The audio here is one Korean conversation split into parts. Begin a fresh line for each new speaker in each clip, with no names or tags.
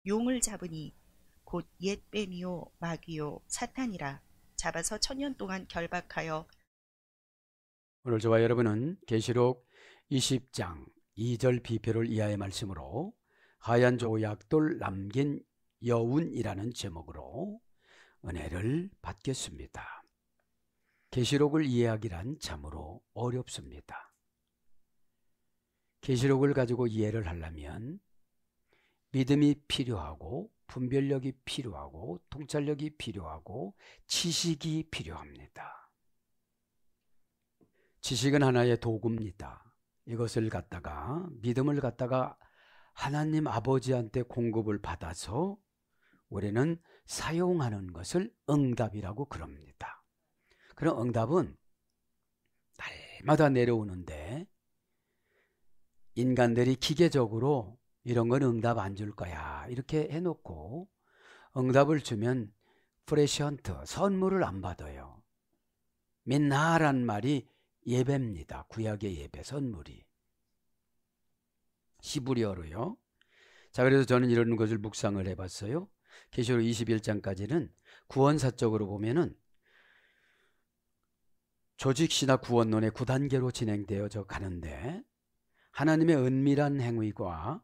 용을 잡으니 곧 옛 뱀이요 마귀요 사탄이라. 잡아서 1000년 동안 결박하여.
오늘 저와 여러분은 계시록 20장 2절 비표를 이하의 말씀으로 하얀 조약돌 남긴 여운이라는 제목으로 은혜를 받겠습니다. 계시록을 이해하기란 참으로 어렵습니다. 계시록을 가지고 이해를 하려면 믿음이 필요하고 분별력이 필요하고 통찰력이 필요하고 지식이 필요합니다. 지식은 하나의 도구입니다. 이것을 갖다가 믿음을 갖다가 하나님 아버지한테 공급을 받아서 우리는 사용하는 것을 응답이라고 그럽니다. 그런 응답은 날마다 내려오는데 인간들이 기계적으로 이런 건 응답 안 줄 거야 이렇게 해놓고 응답을 주면 프레시헌트 선물을 안 받아요. 민나란 말이 예배입니다. 구약의 예배 선물이 히브리어로요. 자, 그래서 저는 이런 것을 묵상을 해봤어요. 계시록 21장까지는 구원사적으로 보면은 조직시나 구원론의 9단계로 진행되어져 가는데 하나님의 은밀한 행위과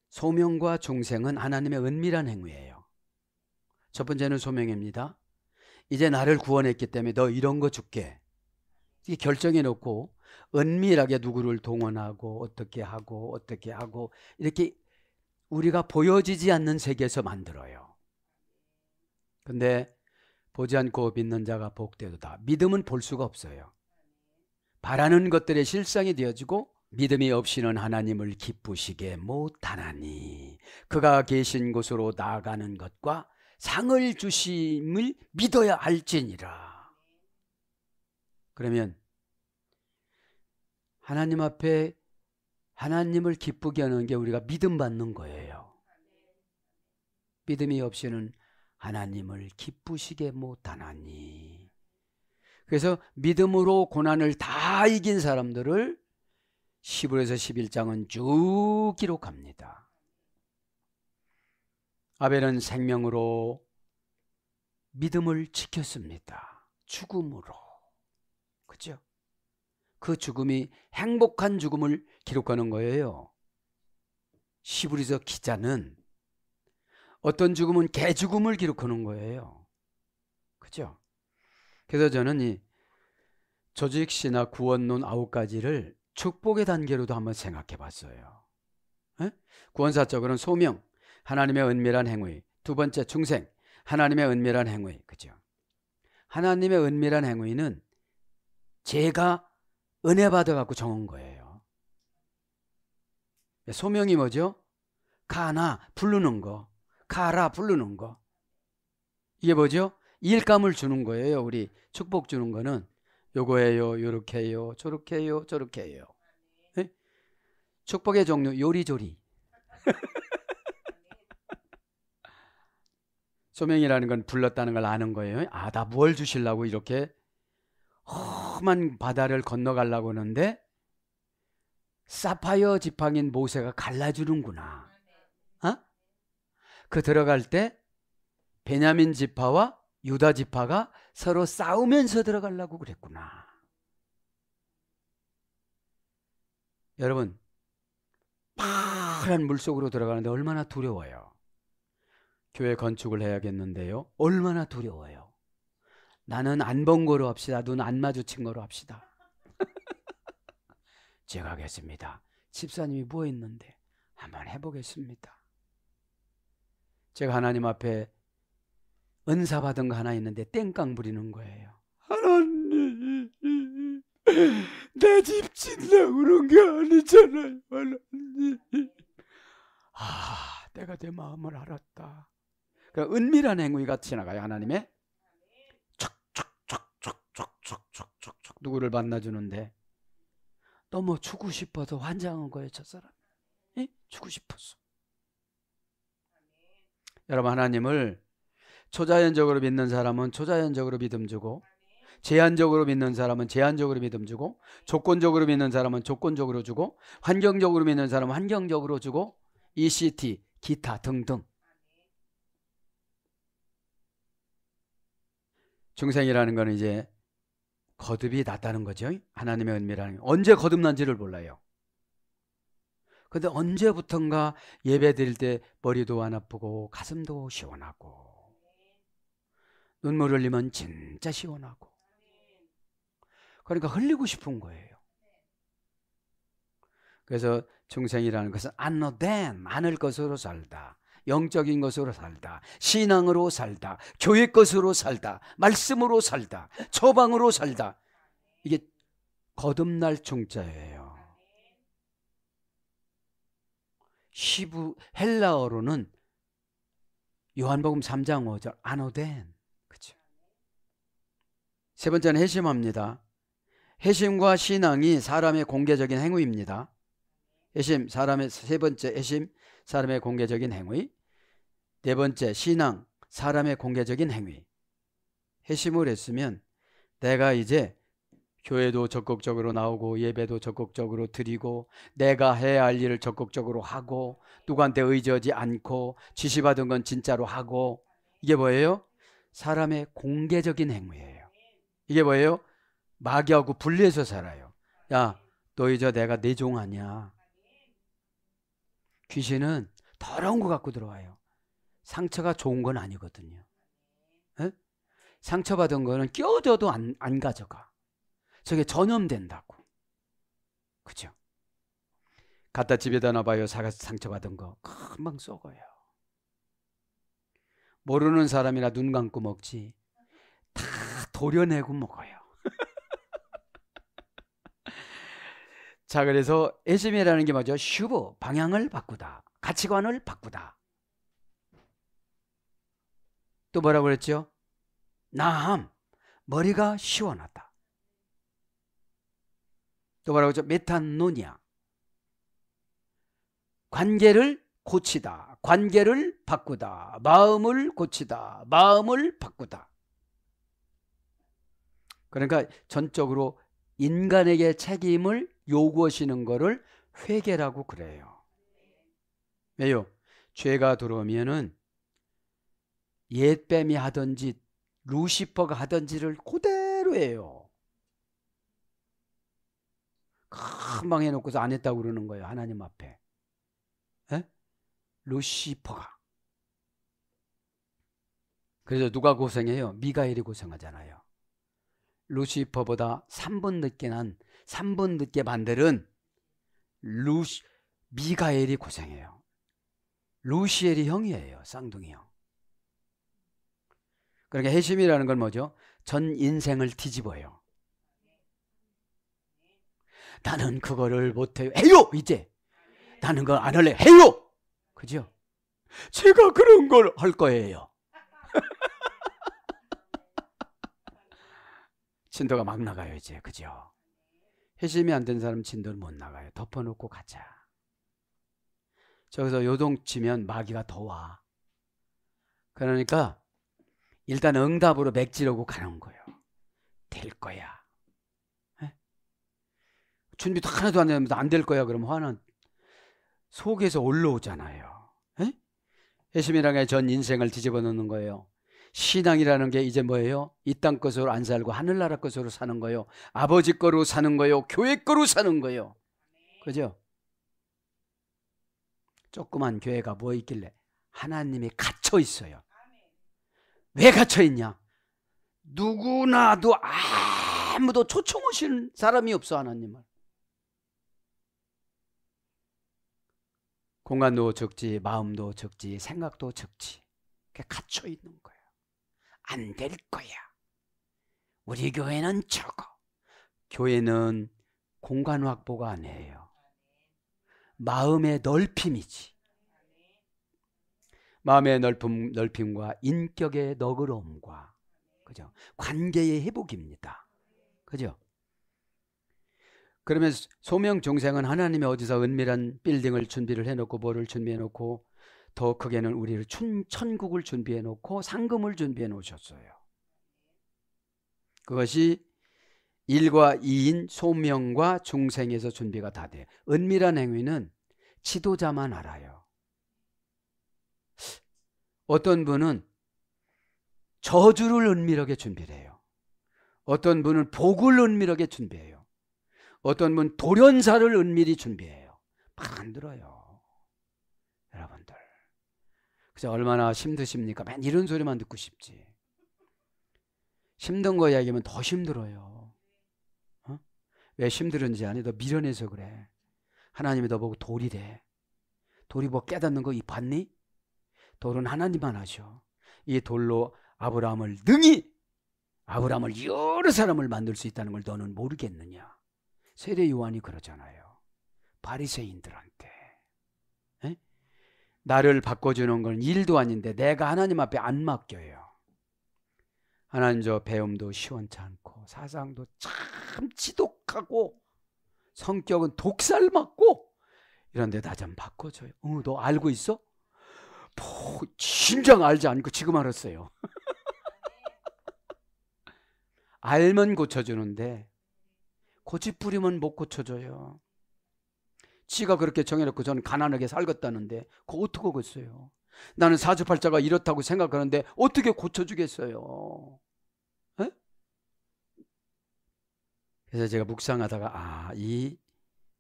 소명과 중생은 하나님의 은밀한 행위예요. 첫 번째는 소명입니다. 이제 나를 구원했기 때문에 너 이런 거 줄게. 이렇게 결정해 놓고 은밀하게 누구를 동원하고 어떻게 하고 이렇게 우리가 보여지지 않는 세계에서 만들어요. 근데 보지 않고 믿는 자가 복되도다. 믿음은 볼 수가 없어요. 바라는 것들의 실상이 되어지고 믿음이 없이는 하나님을 기쁘시게 못하나니 그가 계신 곳으로 나아가는 것과 상을 주심을 믿어야 할지니라. 그러면 하나님 앞에 하나님을 기쁘게 하는 게 우리가 믿음 받는 거예요. 믿음이 없이는 하나님을 기쁘시게 못하나니. 그래서 믿음으로 고난을 다 이긴 사람들을 히브리서 11장은 쭉 기록합니다. 아벨은 생명으로 믿음을 지켰습니다. 죽음으로. 그죠? 그 죽음이 행복한 죽음을 기록하는 거예요. 히브리서 기자는 어떤 죽음은 개죽음을 기록하는 거예요. 그죠? 그래서 저는 이 조직시나 구원론 9가지를 축복의 단계로도 한번 생각해 봤어요. 구원사적으로는 소명, 하나님의 은밀한 행위. 두 번째 중생, 하나님의 은밀한 행위. 그죠? 하나님의 은밀한 행위는 제가 은혜 받아갖고 정한 거예요. 소명이 뭐죠? 가나 부르는 거, 가라 부르는 거. 이게 뭐죠? 일감을 주는 거예요. 우리 축복 주는 거는 요거예요, 요렇게 해요, 저렇게 해요, 저렇게 해요. 네? 축복의 종류 요리조리. 소명이라는 건 불렀다는 걸 아는 거예요. 아, 나 뭘 주시려고 이렇게 험한 바다를 건너가려고 하는데 사파이어 지팡인 모세가 갈라주는구나. 그 들어갈 때 베냐민 지파와 유다 지파가 서로 싸우면서 들어가려고 그랬구나. 여러분, 파란 물속으로 들어가는데 얼마나 두려워요. 교회 건축을 해야겠는데요. 얼마나 두려워요. 나는 안 본 거로 합시다. 눈 안 마주친 거로 합시다. 제가 하겠습니다. 집사님이 뭐 했는데 한번 해보겠습니다. 제가 하나님 앞에 은사 받은 거 하나 있는데 땡깡 부리는 거예요. 하나님, 내 집 짓려고 그런 게 아니잖아요. 하나님. 아, 내가 내 마음을 알았다. 그러니까 은밀한 행위가 지나가요. 하나님의 촉촉촉촉촉촉촉촉 누구를 만나주는데 너무 주고 싶어서 환장한 거예요. 저 사람. 주고 싶었어. 여러분, 하나님을 초자연적으로 믿는 사람은 초자연적으로 믿음 주고, 제한적으로 믿는 사람은 제한적으로 믿음 주고, 조건적으로 믿는 사람은 조건적으로 주고, 환경적으로 믿는 사람은 환경적으로 주고, ECT, 기타 등등 중생이라는 거는 이제 거듭이 났다는 거죠. 하나님의 은밀한 게. 언제 거듭난지를 몰라요. 근데 언제부턴가 예배 드릴 때 머리도 안 아프고 가슴도 시원하고 눈물 흘리면 진짜 시원하고, 그러니까 흘리고 싶은 거예요. 그래서 중생이라는 것은 안노된 많을 것으로 살다, 영적인 것으로 살다, 신앙으로 살다, 교회 것으로 살다, 말씀으로 살다, 처방으로 살다. 이게 거듭날 중자예요. 히브 헬라어로는 요한복음 3장 5절 아노덴. 그렇죠. 세 번째는 회심합니다. 회심과 신앙이 사람의 공개적인 행위입니다. 회심, 사람의 세 번째 회심, 사람의 공개적인 행위. 네 번째 신앙, 사람의 공개적인 행위. 회심을 했으면 내가 이제 교회도 적극적으로 나오고 예배도 적극적으로 드리고 내가 해야 할 일을 적극적으로 하고 누구한테 의지하지 않고 지시받은 건 진짜로 하고, 이게 뭐예요? 사람의 공개적인 행위예요. 이게 뭐예요? 마귀하고 분리해서 살아요. 야, 너 이제 내가 내 종 아니야. 귀신은 더러운 거 갖고 들어와요. 상처가 좋은 건 아니거든요. 에? 상처받은 거는 끼워줘도 안 가져가. 저게 전염된다고. 그죠? 갖다 집에다 놔봐요. 상처받은 거 금방 썩어요. 모르는 사람이나 눈 감고 먹지 다 도려내고 먹어요. 자, 그래서 회심이라는 게 뭐죠? 슈브, 방향을 바꾸다, 가치관을 바꾸다. 또 뭐라고 그랬죠? 나함, 머리가 시원하다. 또 뭐라고 했죠? 메탄노니아, 관계를 고치다, 관계를 바꾸다, 마음을 고치다, 마음을 바꾸다. 그러니까 전적으로 인간에게 책임을 요구하시는 거를 회개라고 그래요. 왜요? 죄가 들어오면은 옛뱀이 하든지 루시퍼가 하든지를 그대로 해요. 금방 해놓고서 안 했다고 그러는 거예요. 하나님 앞에. 에? 루시퍼가. 그래서 누가 고생해요? 미가엘이 고생하잖아요. 루시퍼보다 3분 늦게 만들은 미가엘이 고생해요. 루시엘이 형이에요. 쌍둥이 형. 그러니까 회심이라는 건 뭐죠? 전 인생을 뒤집어요. 나는 그거를 못해요. 해요! 이제. 나는 그걸 안 할래. 해요! 그죠? 제가 그런 걸 할 거예요. 진도가 막 나가요, 이제. 그죠? 회심이 안 된 사람 진도를 못 나가요. 덮어놓고 가자. 저기서 요동치면 마귀가 더 와. 그러니까 일단 응답으로 맥지르고 가는 거예요. 될 거야. 에? 준비도 하나도 안 되면서 안 될 거야. 그러면 화는 속에서 올라오잖아요. 에? 회심이라는 게 전 인생을 뒤집어 놓는 거예요. 신앙이라는 게 이제 뭐예요? 이 땅 것으로 안 살고 하늘나라 것으로 사는 거예요. 아버지 거로 사는 거예요. 교회 거로 사는 거예요. 그죠? 조그만 교회가 뭐 있길래? 하나님이 갇혀 있어요. 왜 갇혀 있냐? 누구나도 아무도 초청 오시는 사람이 없어. 하나님을. 공간도 적지, 마음도 적지, 생각도 적지. 갇혀 있는 거예요. 안 될 거야. 우리 교회는 적어. 교회는 공간 확보가 아니에요. 마음의 넓힘이지. 마음의 넓힘과 인격의 너그러움과, 그죠? 관계의 회복입니다. 그죠? 그러면 소명 중생은 하나님이 어디서 은밀한 빌딩을 준비를 해놓고 뭐를 준비해놓고 더 크게는 우리를 천국을 준비해놓고 상금을 준비해 놓으셨어요. 그것이 1과 2인 소명과 중생에서 준비가 다 돼요. 은밀한 행위는 지도자만 알아요. 어떤 분은 저주를 은밀하게 준비를 해요. 어떤 분은 복을 은밀하게 준비해요. 어떤 분은 돌연사를 은밀히 준비해요. 만들어요. 여러분들. 그래서 얼마나 힘드십니까? 맨 이런 소리만 듣고 싶지. 힘든 거 이야기하면 더 힘들어요. 어? 왜 힘들은지 아니? 너 미련해서 그래. 하나님이 너 보고 돌이래. 돌이 뭐 깨닫는 거 봤니? 돌은 하나님만 하셔. 이 돌로 아브라함을 여러 사람을 만들 수 있다는 걸 너는 모르겠느냐? 세례 요한이 그러잖아요. 바리새인들한테. 에? 나를 바꿔주는 건 일도 아닌데 내가 하나님 앞에 안 맡겨요. 하나님 저 배움도 시원치 않고 사상도 참 지독하고 성격은 독살 맞고 이런데 나 좀 바꿔줘요. 너 알고 있어? 진작 알지 않고 지금 알았어요. 알면 고쳐주는데 고집 부리면 못 고쳐줘요. 지가 그렇게 정해놓고 저는 가난하게 살겠다는데 그거 어떻게 하겠어요? 나는 사주팔자가 이렇다고 생각하는데 어떻게 고쳐주겠어요? 에? 그래서 제가 묵상하다가 이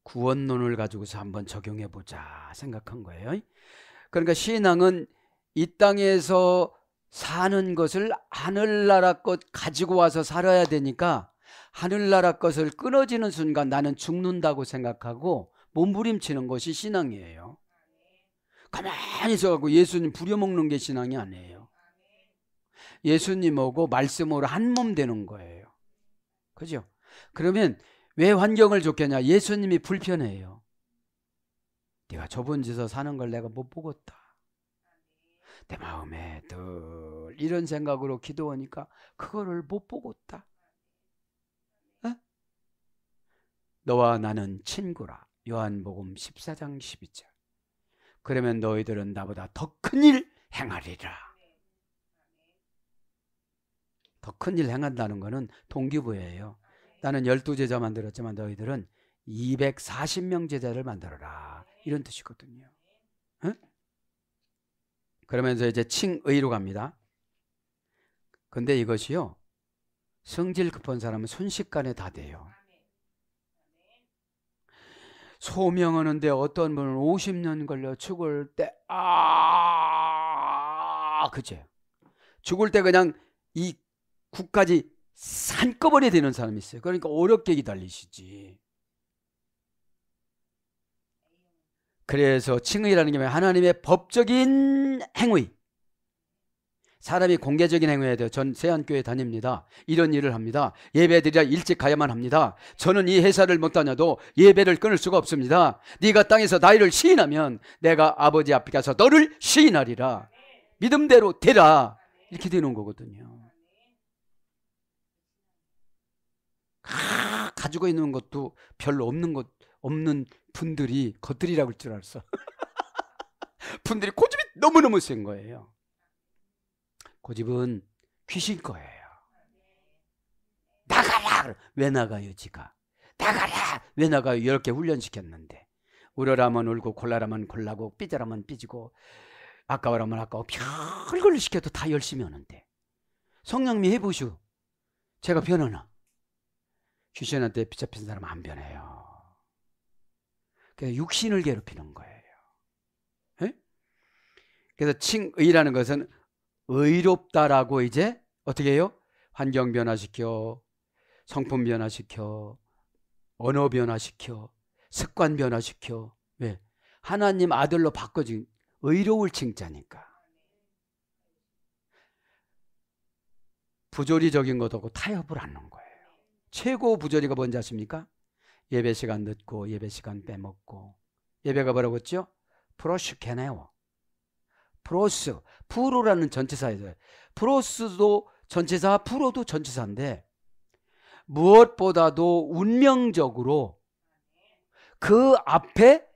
구원론을 가지고서 한번 적용해보자 생각한 거예요. 그러니까 신앙은 이 땅에서 사는 것을 하늘나라 것 가지고 와서 살아야 되니까 하늘나라 것을 끊어지는 순간 나는 죽는다고 생각하고 몸부림치는 것이 신앙이에요. 가만히 있어갖고 예수님 부려먹는 게 신앙이 아니에요. 예수님하고 말씀으로 한 몸 되는 거예요. 그죠? 그러면 왜 환경을 좋겠냐? 예수님이 불편해요. 네가 좁은 데서 사는 걸 내가 못 보겠다. 내 마음에 늘 이런 생각으로 기도하니까 그거를 못 보겠다. 에? 너와 나는 친구라. 요한복음 14장 12절. 그러면 너희들은 나보다 더 큰 일 행하리라. 더 큰 일 행한다는 것은 동기부여예요. 나는 12제자 만들었지만 너희들은 240명 제자를 만들어라. 이런 뜻이거든요. 에? 그러면서 이제 칭의로 갑니다. 근데 이것이요, 성질 급한 사람은 순식간에 다 돼요. 소명하는데 어떤 분은 50년 걸려 죽을 때 그치? 죽을 때 그냥 이 국까지 한꺼번에 되는 사람이 있어요. 그러니까 어렵게 기다리시지. 그래서 칭의라는 게 하나님의 법적인 행위. 사람이 공개적인 행위해야 돼요. 전 세안교회 다닙니다. 이런 일을 합니다. 예배드리라 일찍 가야만 합니다. 저는 이 회사를 못 다녀도 예배를 끊을 수가 없습니다. 네가 땅에서 나이를 시인하면 내가 아버지 앞에 가서 너를 시인하리라. 믿음대로 되라. 이렇게 되는 거거든요. 가지고 있는 것도 별로 없는 분들이 겉들이라고 할 줄 알았어. 분들이 고집이 너무너무 센 거예요. 고집은 귀신 거예요. 나가라! 왜 나가요, 지가? 나가라! 왜 나가요? 이렇게 훈련시켰는데. 울어라면 울고 골라라면 골라고 삐져라면 삐지고 아까워라면 아까워 별걸 시켜도 다 열심히 하는데. 성령님이 해보시오. 제가 변하나? 귀신한테 붙잡힌 사람 안 변해요. 그냥 육신을 괴롭히는 거예요. 에? 그래서 칭의라는 것은 의롭다라고 이제 어떻게 해요? 환경 변화시켜, 성품 변화시켜, 언어 변화시켜, 습관 변화시켜. 왜? 하나님 아들로 바꿔진 의로울 칭자니까. 부조리적인 것하고 타협을 하는 거예요. 최고 부조리가 뭔지 아십니까? 예배 시간 늦고 예배 시간 빼먹고. 예배가 뭐라고 했죠? 프로슈케네오. 프로스, 프로라는 전치사예요. 프로스도 전치사, 프로도 전치사인데 무엇보다도 운명적으로 그 앞에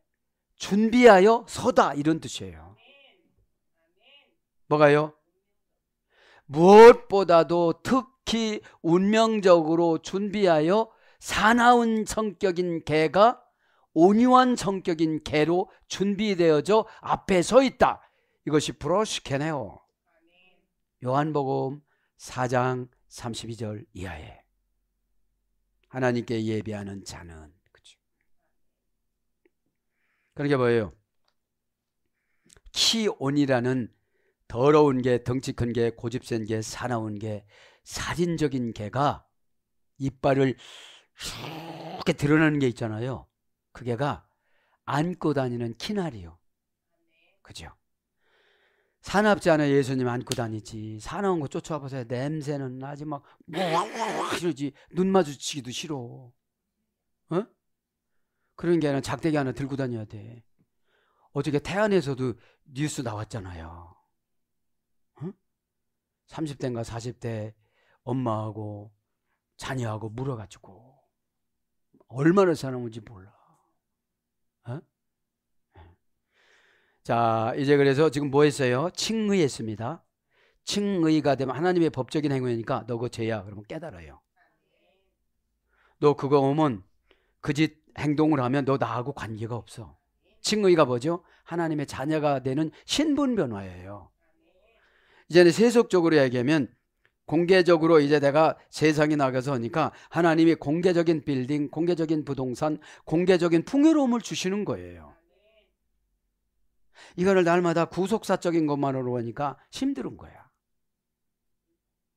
준비하여 서다 이런 뜻이에요. 뭐가요? 무엇보다도 특히 운명적으로 준비하여 사나운 성격인 개가 온유한 성격인 개로 준비되어져 앞에 서 있다. 이것이 프로슈케네오. 요한복음 4장 32절 이하에. 하나님께 예배하는 자는. 그죠? 그러니까 뭐예요? 키온이라는 더러운 게, 덩치 큰 게, 고집센 게, 사나운 게, 살인적인 개가 이빨을 이렇게 드러나는 게 있잖아요. 그 개가 안고 다니는 키날이요. 그죠? 사납지 않아 예수님 안고 다니지. 사나운 거 쫓아와 보세요. 냄새는 나지 막 이러지. 눈 마주치기도 싫어. 어? 그런 게 아니라 작대기 하나 들고 다녀야 돼. 어저께 태안에서도 뉴스 나왔잖아요. 어? 30대인가 40대 엄마하고 자녀하고 물어가지고 얼마나 사나운지 몰라. 어? 자, 이제 그래서 지금 뭐 했어요? 칭의했습니다. 칭의가 되면 하나님의 법적인 행위니까 너 그거 죄야. 그러면 깨달아요. 너 그거 오면 그 짓 행동을 하면 너 나하고 관계가 없어. 칭의가 뭐죠? 하나님의 자녀가 되는 신분 변화예요. 이제는 세속적으로 얘기하면 공개적으로 이제 내가 세상에 나가서 하니까 하나님이 공개적인 빌딩, 공개적인 부동산, 공개적인 풍요로움을 주시는 거예요. 이거를 날마다 구속사적인 것만으로 하니까 힘든 거야.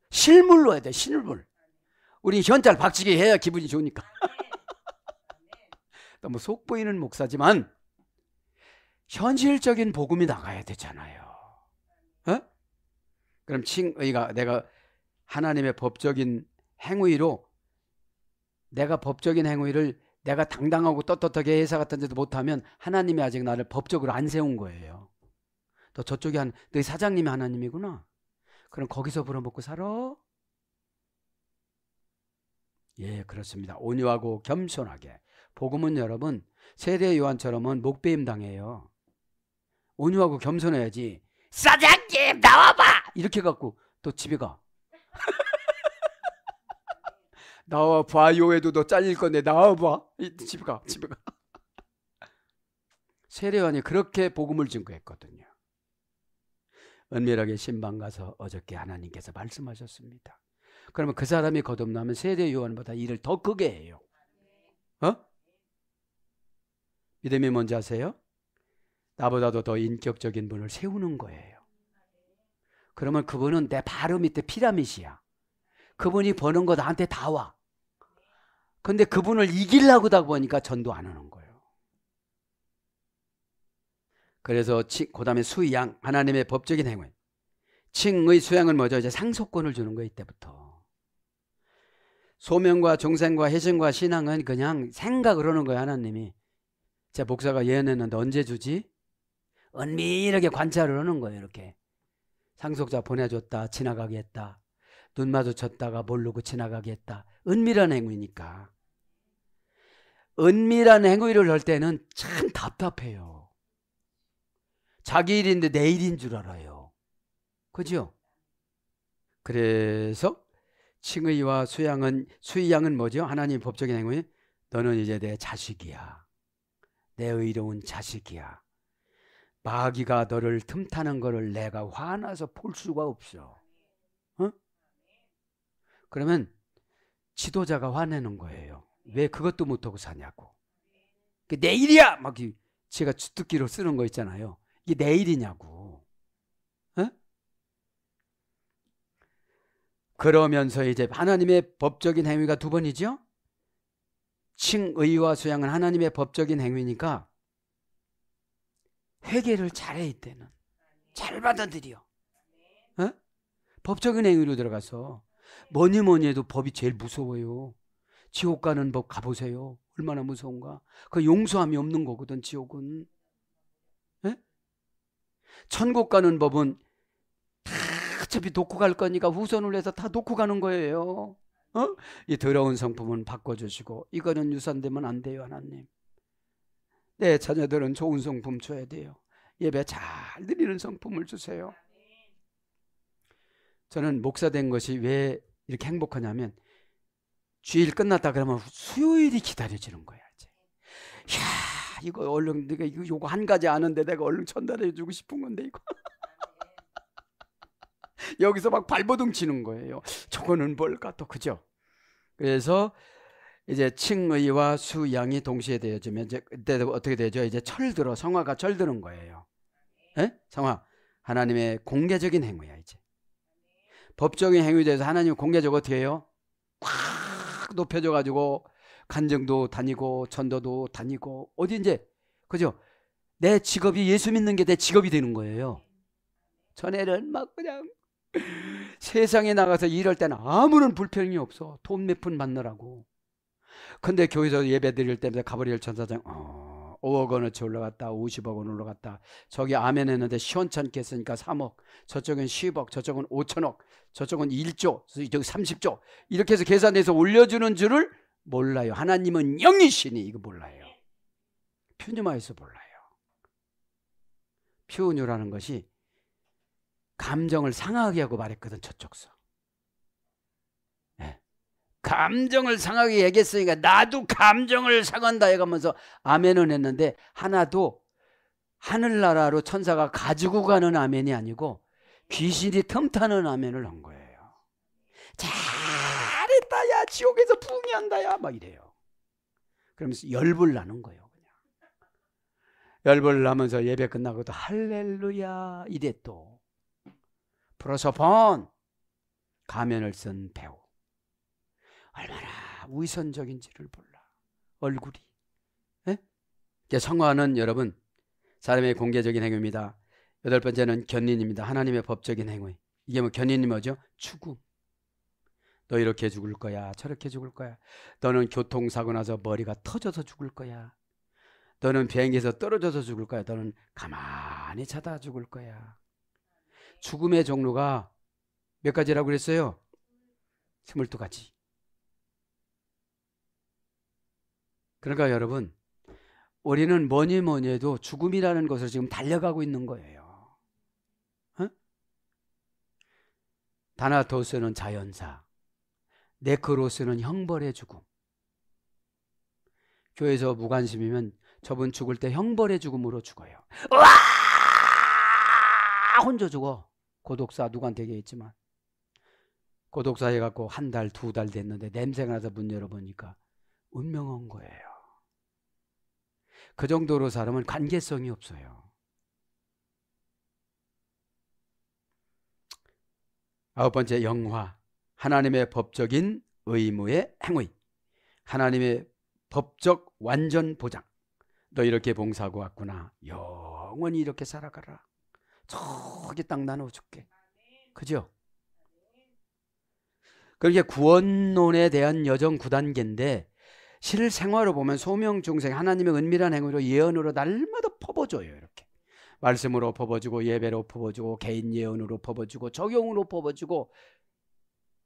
실물로 해야 돼. 실물. 우리 현찰 박치기 해야 기분이 좋으니까. 너무 속 보이는 목사지만 현실적인 복음이 나가야 되잖아요. 어? 그럼 칭의가 내가 하나님의 법적인 행위로 내가 법적인 행위를 내가 당당하고 떳떳하게 회사 같은 데도 못하면 하나님이 아직 나를 법적으로 안 세운 거예요. 너 저쪽에 너희 사장님이 하나님이구나. 그럼 거기서 불어먹고 살아? 예, 그렇습니다. 온유하고 겸손하게. 복음은 여러분 세례 요한처럼은 목배임 당해요. 온유하고 겸손해야지. 사장님 나와봐! 이렇게 갖고 또 집에 가. 나와봐요 해도 너 잘릴 건데 나와봐. 집에 가. 세례 요한이 그렇게 복음을 증거했거든요. 은밀하게 신방 가서 어저께 하나님께서 말씀하셨습니다. 그러면 그 사람이 거듭나면 세례 요한보다 일을 더 크게 해요. 어? 믿음이 뭔지 아세요? 나보다도 더 인격적인 분을 세우는 거예요. 그러면 그분은 내 바로 밑에 피라밋이야. 그분이 버는 거 나한테 다 와. 근데 그분을 이기려고 하다 보니까 전도 안 하는 거예요. 그래서 그 다음에 수양, 하나님의 법적인 행위. 칭의 수양은 뭐죠? 이제 상속권을 주는 거예요. 이때부터. 소명과 종생과 회심과 신앙은 그냥 생각을 하는 거예요. 하나님이. 제 목사가 예언했는데 언제 주지? 은밀하게 관찰을 하는 거예요. 이렇게. 상속자 보내줬다. 지나가게 했다. 눈 마주쳤다가 모르고 지나가게 했다. 은밀한 행위니까. 은밀한 행위를 할 때는 참 답답해요. 자기 일인데 내 일인 줄 알아요. 그죠? 그래서 칭의와 수양은 뭐죠? 하나님 법적인 행위. 너는 이제 내 자식이야. 내 의로운 자식이야. 마귀가 너를 틈타는 거를 내가 화나서 볼 수가 없어. 어? 그러면 지도자가 화내는 거예요. 왜 그것도 못하고 사냐고. 내 일이야! 막 제가 주특기로 쓰는 거 있잖아요. 이게 내 일이냐고. 어? 그러면서 이제 하나님의 법적인 행위가 두 번이죠. 칭의와 수양은 하나님의 법적인 행위니까 회개를 잘해. 이때는 잘 받아들여. 어? 법적인 행위로 들어가서 뭐니 해도 법이 제일 무서워요. 지옥 가는 법 가보세요. 얼마나 무서운가. 그 용서함이 없는 거거든. 지옥은. 에? 천국 가는 법은 다 어차피 놓고 갈 거니까 후손을 해서 다 놓고 가는 거예요. 어? 이 더러운 성품은 바꿔주시고 이거는 유산되면 안 돼요. 하나님. 내 자녀들은 좋은 성품 줘야 돼요. 예배 잘 드리는 성품을 주세요. 저는 목사 된 것이 왜 이렇게 행복하냐면 주일 끝났다 그러면 수요일이 기다려지는 거야. 이제. 야, 이거 얼른 내가 이거 한 가지 아는데 내가 얼른 전달해 주고 싶은 건데 이거. 여기서 막 발버둥 치는 거예요. 저거는 뭘까 또. 그죠? 그래서 이제 칭의와 수양이 동시에 되어지면 이제 그때 어떻게 되죠? 이제 철들어 성화가 철드는 거예요. 예? 성화 하나님의 공개적인 행위야 이제. 법적인 행위에 대해서 하나님 공개적으로 어떻게 해요? 꽉 높여져 가지고 간증도 다니고 전도도 다니고 어디 이제 그죠? 내 직업이 예수 믿는 게 내 직업이 되는 거예요. 전에는 막 그냥 세상에 나가서 일할 때는 아무런 불평이 없어. 돈 몇 푼 받느라고. 근데 교회에서 예배 드릴 때마다 가브리엘 천사장 5억 원어치 올라갔다 50억 원 올라갔다 저기 아멘 했는데 시원찮게 했으니까 3억 저쪽은 10억 저쪽은 5천억 저쪽은 1조 저기 30조 이렇게 해서 계산해서 올려주는 줄을 몰라요. 하나님은 영이시니 이거 몰라요. 퓨뉴마에서 몰라요. 퓨뉴라는 것이 감정을 상하게 하고 말했거든. 저쪽서 네. 감정을 상하게 얘기했으니까 나도 감정을 상한다 해가면서 아멘은 했는데 하나도 하늘나라로 천사가 가지고 가는 아멘이 아니고 귀신이 틈타는 아멘을 한 거예요. 잘했다 야 지옥에서 부흥한다 야 막 이래요. 그러면서 열불 나는 거예요. 그냥 열불 나면서 예배 끝나고도 할렐루야 이래. 또 프로소폰 가면을 쓴 배우 얼마나 위선적인지를 몰라. 얼굴이. 네? 성화는 여러분 사람의 공개적인 행위입니다. 8번째는 견인입니다. 하나님의 법적인 행위. 이게 뭐 견인이 뭐죠? 죽음. 너 이렇게 죽을 거야. 저렇게 죽을 거야. 너는 교통사고 나서 머리가 터져서 죽을 거야. 너는 비행기에서 떨어져서 죽을 거야. 너는 가만히 자다 죽을 거야. 죽음의 종류가 몇 가지라고 그랬어요? 22가지. 그러니까 여러분 우리는 뭐니 해도 죽음이라는 것을 지금 달려가고 있는 거예요. 어? 다나토스는 자연사, 네크로스는 형벌의 죽음. 교회에서 무관심이면 저분 죽을 때 형벌의 죽음으로 죽어요. 와! 혼자 죽어. 고독사 누구한테 얘기했지만 고독사 해갖고 1달, 2달 됐는데 냄새가 나서 문 열어보니까 운명한 거예요. 그 정도로 사람은 관계성이 없어요. 9번째 영화. 하나님의 법적인 의무의 행위. 하나님의 법적 완전 보장. 너 이렇게 봉사하고 왔구나. 영원히 이렇게 살아가라. 저기 땅 나눠줄게. 그죠? 그게 구원론에 대한 여정 9단계인데 실생활로 보면 소명중생 하나님의 은밀한 행위로 예언으로 날마다 퍼부어줘요. 이렇게 말씀으로 퍼부어주고 예배로 퍼부어주고 개인 예언으로 퍼부어주고 적용으로 퍼부어주고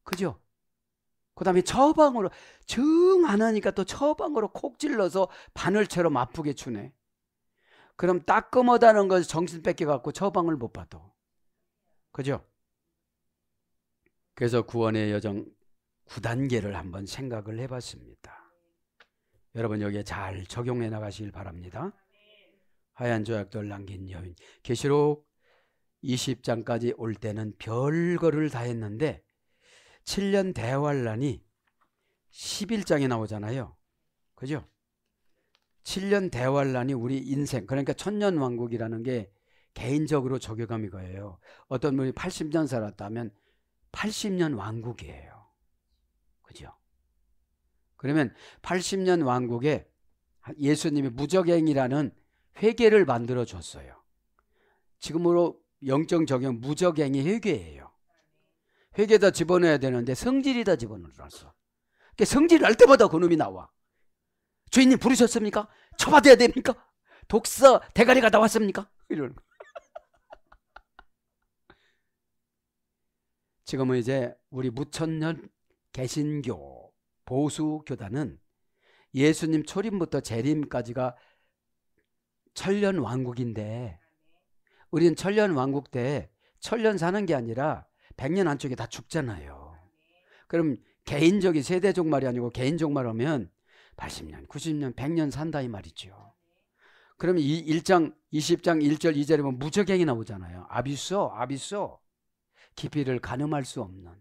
그죠? 그 다음에 처방으로 정 안 하니까 또 처방으로 콕 찔러서 바늘처럼 아프게 추네. 그럼 따끔하다는 걸 정신 뺏겨갖고 처방을 못 받아. 그죠? 그래서 구원의 여정 9단계를 한번 생각을 해봤습니다. 여러분 여기에 잘 적용해 나가시길 바랍니다. 하얀 조약돌 남긴 여인. 계시록 20장까지 올 때는 별거를 다 했는데 7년 대환란이 11장에 나오잖아요. 그죠? 7년 대환란이 우리 인생 그러니까 천년왕국이라는 게 개인적으로 적용감이 거예요. 어떤 분이 80년 살았다면 80년 왕국이에요. 그죠? 그러면 80년 왕국에 예수님이 무적행이라는 회계를 만들어 줬어요. 지금으로 영적 적용 무적행이 회계예요. 회계에다 집어넣어야 되는데 성질이다 집어넣어놨어. 그러니까 성질 날 때마다 그놈이 나와. 주인님 부르셨습니까? 처받아야 됩니까? 독서 대가리가 나왔습니까? 이러는 거. 지금은 이제 우리 무천년 개신교 보수교단은 예수님 초림부터 재림까지가 천년 왕국인데 우리는 천년 왕국 때 천년 사는 게 아니라 100년 안쪽에 다 죽잖아요. 그럼 개인적인 세대 종말이 아니고 개인 종말하면 80년, 90년, 100년 산다 이 말이죠. 그러면 이 1장, 20장 1절 2절에 보면 무적행이 나오잖아요. 아비소 깊이를 가늠할 수 없는.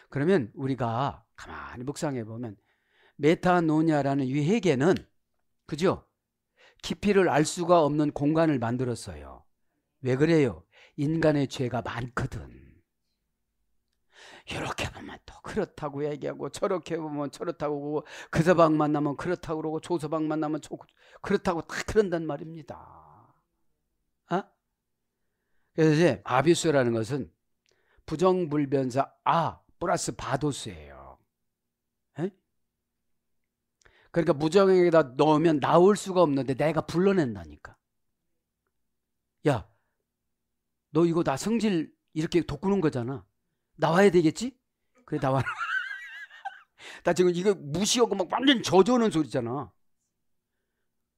그러면 우리가 가만히 묵상해 보면 메타노니아라는 이 회개는, 그죠? 깊이를 알 수가 없는 공간을 만들었어요. 왜 그래요? 인간의 죄가 많거든. 이렇게 보면 또 그렇다고 얘기하고, 저렇게 보면 저렇다고 그러고, 그 서방 만나면 그렇다고 그러고, 저 서방 만나면 그렇다고 다 그런단 말입니다. 어? 그래서 이제 아비수라는 것은 부정불변사 플러스 바도스예요. 에? 그러니까 무정에다 넣으면 나올 수가 없는데 내가 불러낸다니까. 야, 너 이거 나 성질 이렇게 돋구는 거잖아. 나와야 되겠지? 그래, 나와. 나 지금 이거 무시하고 막 완전 젖어오는 소리잖아.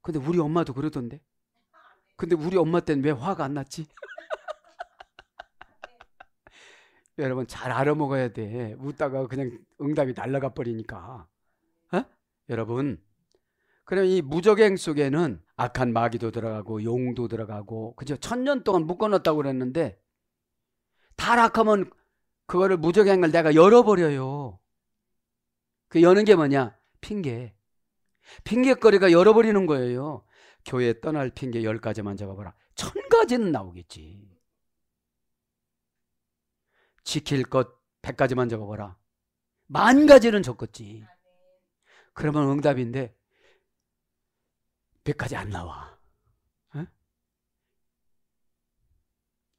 근데 우리 엄마도 그러던데. 근데 우리 엄마 때는 왜 화가 안 났지? 여러분 잘 알아먹어야 돼. 웃다가 그냥 응답이 날아가 버리니까. 어? 여러분, 그럼 이 무적행 속에는 악한 마귀도 들어가고 용도 들어가고, 그죠? 1000년 동안 묶어놨다고 그랬는데 타락하면 그거를 무적행을 내가 열어버려요. 그 여는 게 뭐냐? 핑계. 핑계거리가 열어버리는 거예요. 교회 떠날 핑계 10가지만 잡아봐라. 1000가지는 나오겠지. 지킬 것 100가지만 적어봐라. 10,000가지는 적겠지. 그러면 응답인데 100가지 안 나와. 에?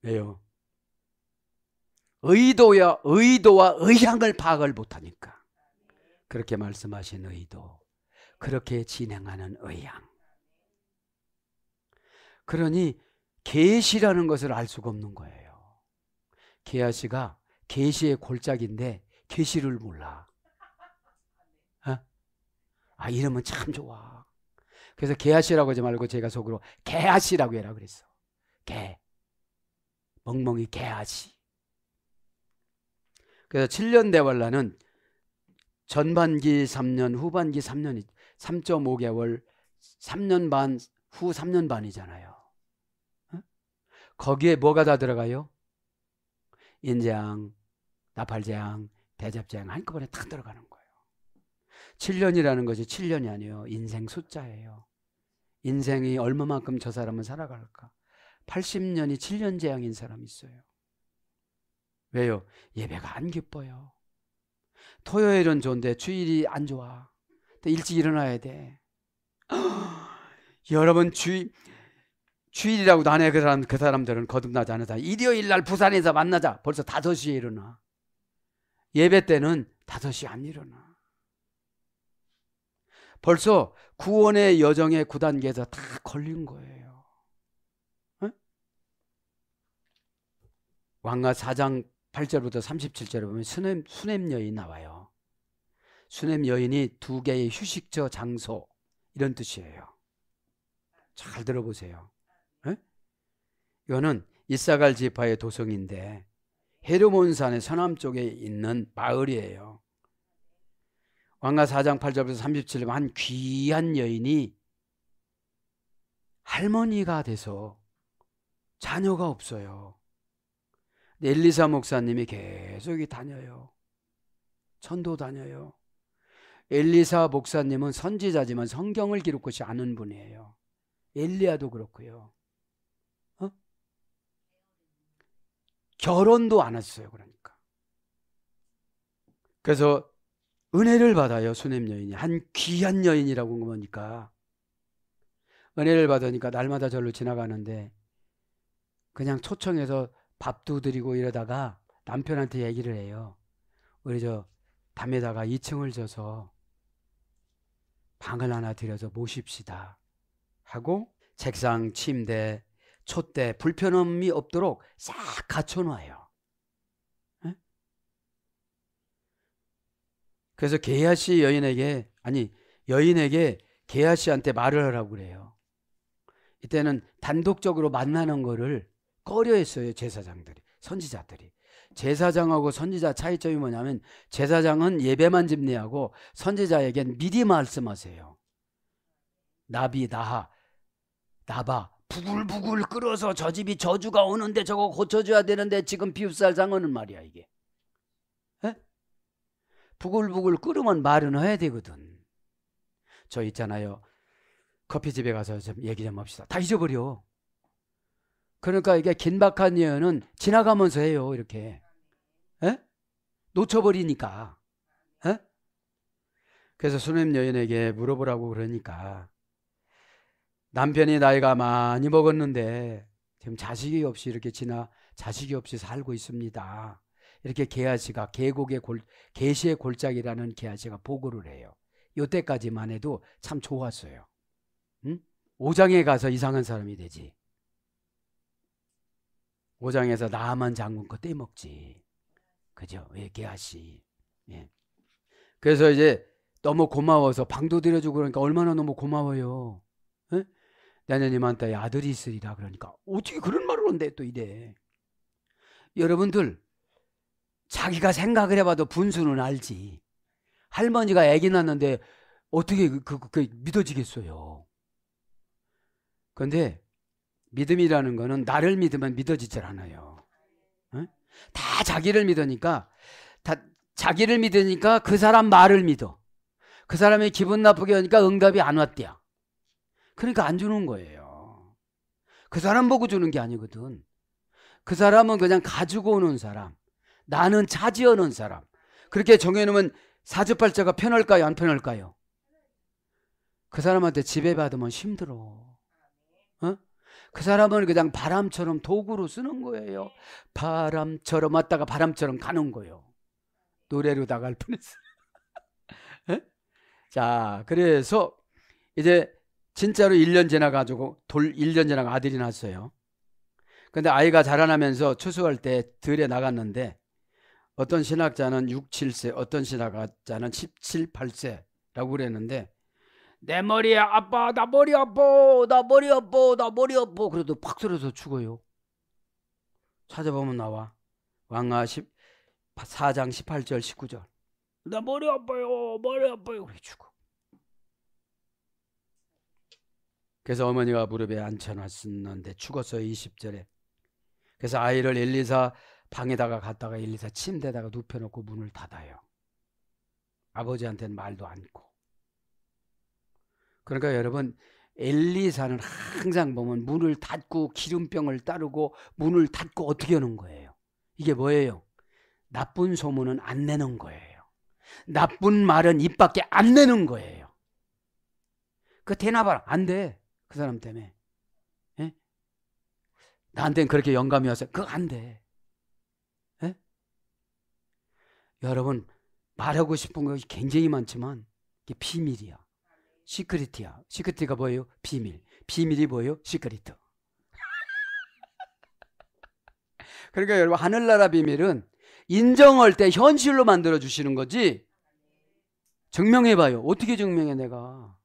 왜요? 의도와 의향을 파악을 못하니까. 그렇게 말씀하신 의도, 그렇게 진행하는 의향. 그러니 계시라는 것을 알 수가 없는 거예요. 게하시가 계시의 골짜기인데 계시를 몰라. 어? 이러면 참 좋아. 그래서 게하시라고 하지 말고 제가 속으로 게하시라고 해라 그랬어. 게. 멍멍이 게하시. 그래서 7년 대활란은 전반기 3년, 후반기 3년이 3.5개월, 3년 반, 후 3년 반이잖아요. 어? 거기에 뭐가 다 들어가요? 인재앙, 나팔재앙, 대접재앙 한꺼번에 다 들어가는 거예요. 7년이라는 것이 7년이 아니에요. 인생 숫자예요. 인생이 얼마만큼 저 사람은 살아갈까? 80년이 7년 재앙인 사람이 있어요. 왜요? 예배가 안 기뻐요. 토요일은 좋은데 주일이 안 좋아. 일찍 일어나야 돼. 여러분 주일이라고도 안 해. 그 사람들은 거듭나지 않은 사람. 일요일 날 부산에서 만나자. 벌써 5시에 일어나. 예배 때는 5시 안 일어나. 벌써 구원의 여정의 9단계에서 다 걸린 거예요. 어? 왕가 4장 8절부터 37절에 보면 수냄 여인 나와요. 수냄 여인이 2개의 휴식처 장소 이런 뜻이에요. 잘 들어보세요. 에? 이거는 이사갈 지파의 도성인데 헤르몬산의 서남쪽에 있는 마을이에요. 왕가 4장 8절부터 37절 한 귀한 여인이 할머니가 돼서 자녀가 없어요. 엘리사 목사님이 계속 다녀요. 전도 다녀요. 엘리사 목사님은 선지자지만 성경을 기록하지 않은 분이에요. 엘리야도 그렇고요. 어? 결혼도 안 했어요. 그러니까. 그래서 은혜를 받아요. 수냄 여인이. 한 귀한 여인이라고 한 거니까. 은혜를 받으니까 날마다 절로 지나가는데 그냥 초청해서 밥도 드리고 이러다가 남편한테 얘기를 해요. 우리 저 담에다가 2층을 줘서 방을 하나 들여서 모십시다 하고 책상, 침대, 촛대 불편함이 없도록 싹 갖춰놔요. 에? 그래서 게하시 여인에게 게하시한테 말을 하라고 그래요. 이때는 단독적으로 만나는 거를 꺼려했어요. 제사장들이, 선지자들이. 제사장하고 선지자 차이점이 뭐냐면 제사장은 예배만 집례하고 선지자에겐 미리 말씀하세요. 나비, 나하, 나봐 부글부글 끓어서 저 집이 저주가 오는데 저거 고쳐줘야 되는데 지금 비웃살 상어는 말이야 이게. 에? 부글부글 끓으면 말은 해야 되거든. 저 있잖아요. 커피집에 가서 좀 얘기 좀 합시다. 다 잊어버려. 그러니까 이게 긴박한 예언은 지나가면서 해요. 이렇게. 에? 놓쳐버리니까. 에? 그래서 수냄 여인에게 물어보라고 그러니까 남편이 나이가 많이 먹었는데 지금 자식이 없이 이렇게 자식이 없이 살고 있습니다. 이렇게 게하시가 계시의 골짜기라는 게하시가 보고를 해요. 이때까지만 해도 참 좋았어요. 응? 5장에 가서 이상한 사람이 되지. 5장에서 나만 장군 거 떼먹지. 그죠? 왜 게하시. 예. 그래서 이제 너무 고마워서 방도 들여주고 그러니까 얼마나 너무 고마워요. 예? 내년님한테 아들이 있으리라 그러니까 어떻게 그런 말을 한대 또 이래. 여러분들 자기가 생각을 해봐도 분수는 알지. 할머니가 아기 낳는데 어떻게 그 믿어지겠어요. 그런데 믿음이라는 거는 나를 믿으면 믿어지질 않아요. 어? 다 자기를 믿으니까 그 사람 말을 믿어. 그 사람이 기분 나쁘게 하니까 응답이 안 왔대요. 그러니까 안 주는 거예요. 그 사람 보고 주는 게 아니거든. 그 사람은 그냥 가지고 오는 사람. 나는 차지하는 사람. 그렇게 정해놓으면 사주팔자가 편할까요? 안 편할까요? 그 사람한테 지배받으면 힘들어. 어? 그 사람은 그냥 바람처럼 도구로 쓰는 거예요. 바람처럼 왔다가 바람처럼 가는 거예요. 노래로 나갈 뻔했어요. 자, 그래서 이제 진짜로 1년 지나가지고 1년 지나가 아들이 낳았어요. 근데 아이가 자라나면서 추수할 때 들에 나갔는데 어떤 신학자는 6, 7세, 어떤 신학자는 17, 8세라고 그랬는데 내 머리에 아빠, 나 머리 아파, 나 머리 아파, 나 머리 아파. 그래도 팍 소리서 죽어요. 찾아보면 나와. 왕하 4장 18절, 19절. 나 머리 아파요, 머리 아파요. 그래 죽어. 그래서 어머니가 무릎에 앉혀놨었는데 죽었어요. 20절에. 그래서 아이를 엘리사 방에다가 갔다가 엘리사 침대에다가 눕혀놓고 문을 닫아요. 아버지한테는 말도 않고. 그러니까 여러분 엘리사는 항상 보면 문을 닫고 기름병을 따르고 문을 닫고 어떻게 하는 거예요? 이게 뭐예요? 나쁜 소문은 안 내는 거예요. 나쁜 말은 입 밖에 안 내는 거예요. 그거 되나봐라. 안 돼. 그 사람 때문에. 예? 나한테는 그렇게 영감이 왔어요. 그거 안 돼. 예? 여러분 말하고 싶은 것이 굉장히 많지만 이게 비밀이야. 시크릿이야. 시크릿가 뭐예요? 비밀. 비밀이 뭐예요? 시크릿. 그러니까 여러분 하늘나라 비밀은 인정할 때 현실로 만들어 주시는 거지. 증명해봐요. 어떻게 증명해 내가?